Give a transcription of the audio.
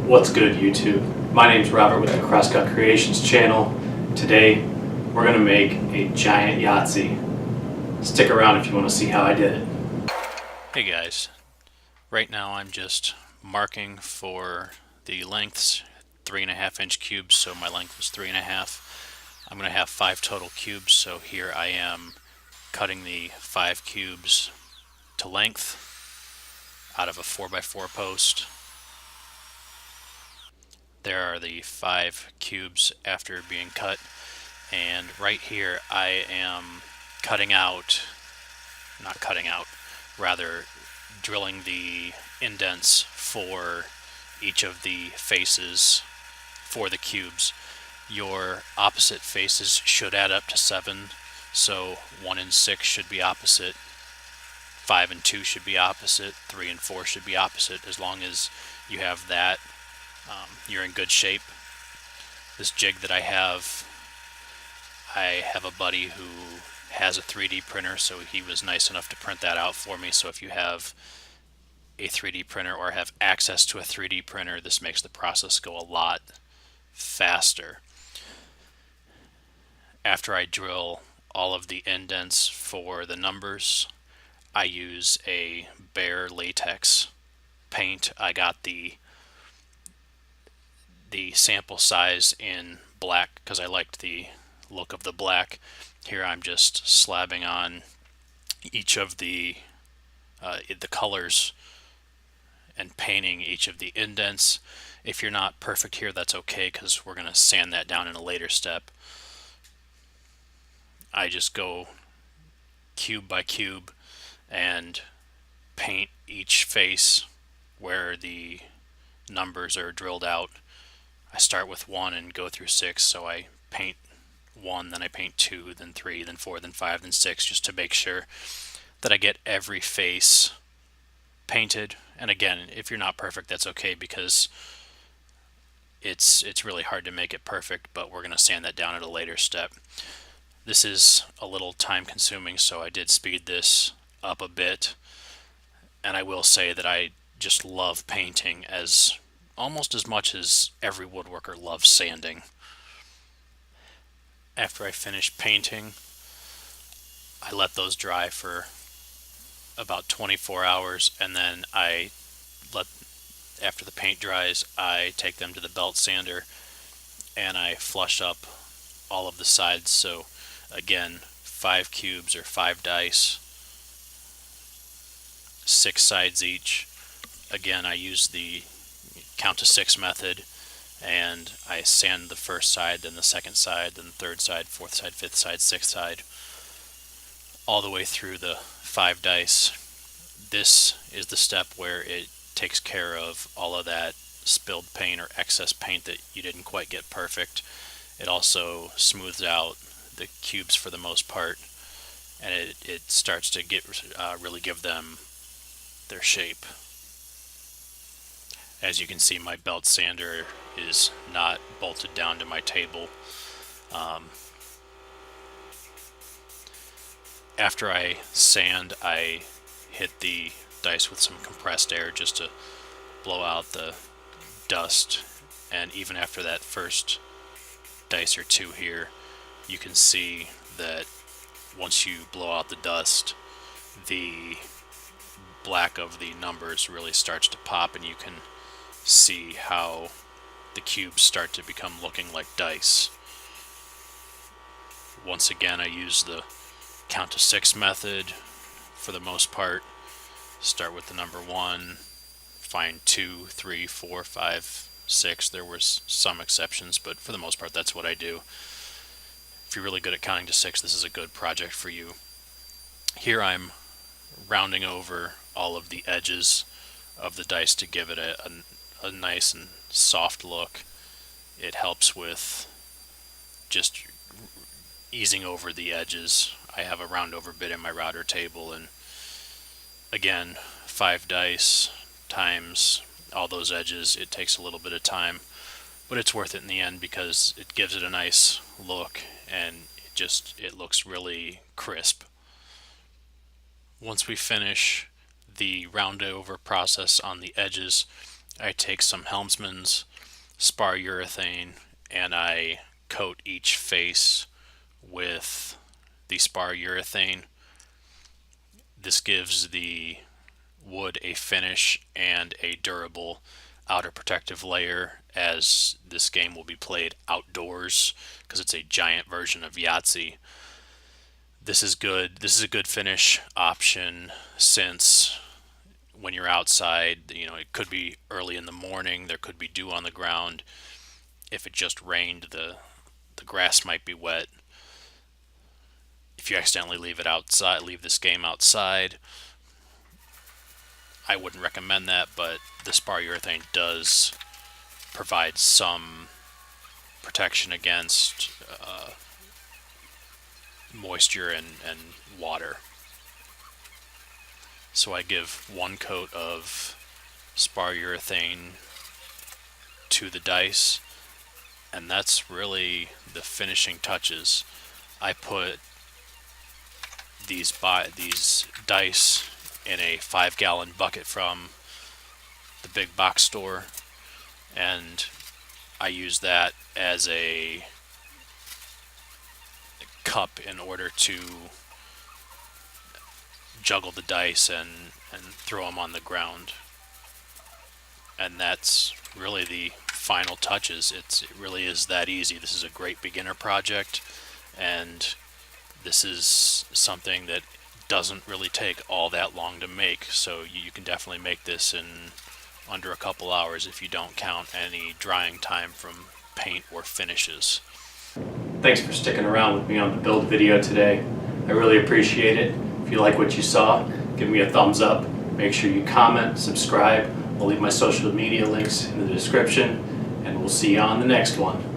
What's good, YouTube? My name's Robert with the Crosscut Creations channel. Today we're going to make a giant Yahtzee. Stick around if you want to see how I did it. Hey guys, right now I'm just marking for the lengths, 3.5 inch cubes, so my length was 3.5. I'm going to have 5 total cubes, so here I am cutting the 5 cubes to length out of a 4x4 post. There are the 5 cubes after being cut, and right here I am rather drilling the indents for each of the faces for the cubes. Your opposite faces should add up to 7, so 1 and 6 should be opposite, 5 and 2 should be opposite, 3 and 4 should be opposite. As long as you have that, you're in good shape. This jig that I have a buddy who has a 3D printer, so he was nice enough to print that out for me. So if you have a 3D printer or have access to a 3D printer, this makes the process go a lot faster. After I drill all of the indents for the numbers, I use a bare latex paint. I got the sample size in black because I liked the look of the black. Here I'm just slabbing on each of the colors and painting each of the indents. If you're not perfect here, that's okay, because we're going to sand that down in a later step. I just go cube by cube and paint each face where the numbers are drilled out. I start with 1 and go through 6, so I paint 1, then I paint 2, then 3, then 4, then 5, then 6, just to make sure that I get every face painted. And again, if you're not perfect, that's okay, because it's really hard to make it perfect, but we're going to sand that down at a later step. This is a little time consuming, so I did speed this up a bit. And I will say that I just love painting almost as much as every woodworker loves sanding. After I finish painting, I let those dry for about 24 hours, and then after the paint dries, I take them to the belt sander and I flush up all of the sides. So again, 5 cubes or 5 dice, 6 sides each. Again, I use the count to 6 method, and I sand the first side, then the second side, then the third side, fourth side, fifth side, sixth side, all the way through the 5 dice. This is the step where it takes care of all of that spilled paint or excess paint that you didn't quite get perfect. It also smooths out the cubes for the most part, and it starts to really give them their shape. As you can see, my belt sander is not bolted down to my table. After I sand, I hit the dice with some compressed air just to blow out the dust. And even after that first dice or 2 here, you can see that once you blow out the dust, the black of the numbers really starts to pop, and you can see how the cubes start to become looking like dice. Once again, I use the count to 6 method for the most part. Start with the number 1, find 2, 3, 4, 5, 6. There were some exceptions, but for the most part, that's what I do. If you're really good at counting to 6, this is a good project for you. Here I'm rounding over all of the edges of the dice to give it a nice and soft look. It helps with just easing over the edges. I have a round over bit in my router table, and again, 5 dice times all those edges, it takes a little bit of time, but it's worth it in the end because it gives it a nice look, and it looks really crisp. Once we finish the round over process on the edges, I take some Helmsman's spar urethane and I coat each face with the spar urethane. This gives the wood a finish and a durable outer protective layer, as this game will be played outdoors because it's a giant version of Yahtzee. This is good. This is a good finish option since when you're outside, it could be early in the morning, there could be dew on the ground. If it just rained, the grass might be wet. If you accidentally leave this game outside, I wouldn't recommend that, but the spar urethane does provide some protection against moisture and water. So I give one coat of spar urethane to the dice, and that's really the finishing touches. I put these dice in a 5-gallon bucket from the big box store, and I use that as a cup in order to juggle the dice and throw them on the ground. And that's really the final touches. It really is that easy. This is a great beginner project, and this is something that doesn't really take all that long to make, so you can definitely make this in under a couple hours if you don't count any drying time from paint or finishes. Thanks for sticking around with me on the build video today. I really appreciate it. If you like what you saw, give me a thumbs up. Make sure you comment, subscribe. I'll leave my social media links in the description, and we'll see you on the next one.